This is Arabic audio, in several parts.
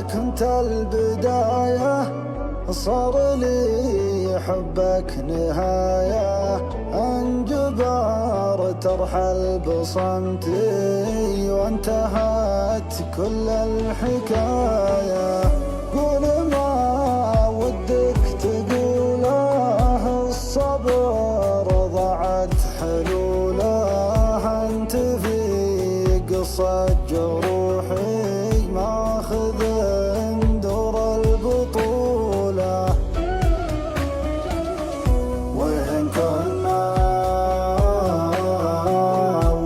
كنت البداية صار لي حبك نهاية. انجبر ترحل بصمتي وانتهت كل الحكاية. قول ما ودك تقوله، الصبر ضاعت حلوله. انت في قصة جروحي ماخذ دور البطولة. وين كنا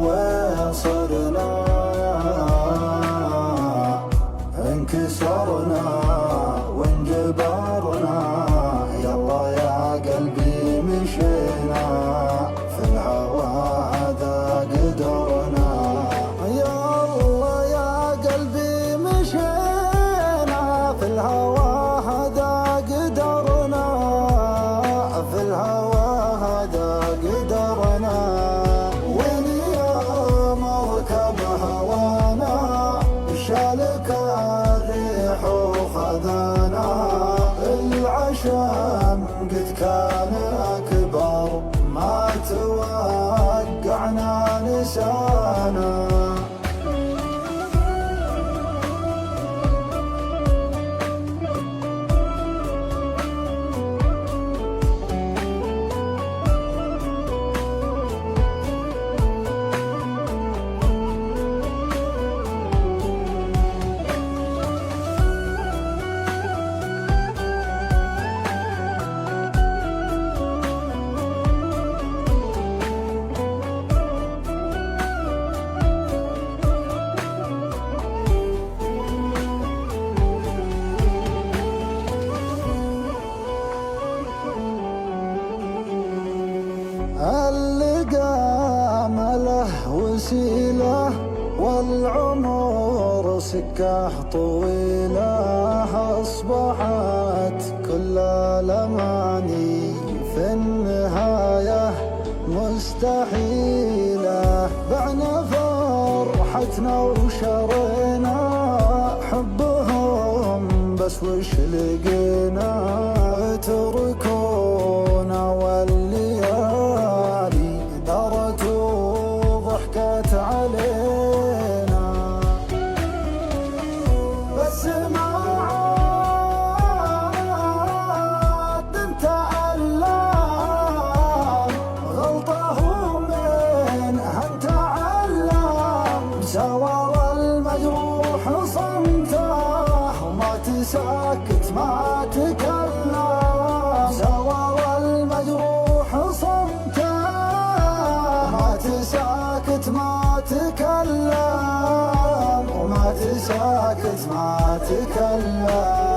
وين صرنا، انكسرنا وانجبرنا. يلا يا قلبي مشينا في الهوى هذا قدرنا. يلا يا قلبي مشينا في الهوى هذا قدرنا. في الهوى هذا قدرنا. وين يا مركب هوانا، شالك الريح وخذانا. العشم قد كان أكبر، ما توقعنا نسانا. اللقا له وسيلة والعمر سكة طويلة. أصبحت كل الأماني في النهاية مستحيلة. بعنا فرحتنا وشرينا حبهم، بس وش لقينا؟ تركونا والليالي دارت وضحكت علينا. بس ما عاد نتألم، غلطهم منها نتعلم. سوار المجروح صمته وما تسكت ما تكلم. سوار المجروح صمته ما تسكت ما تكلم. وما تسكت ما تكلم.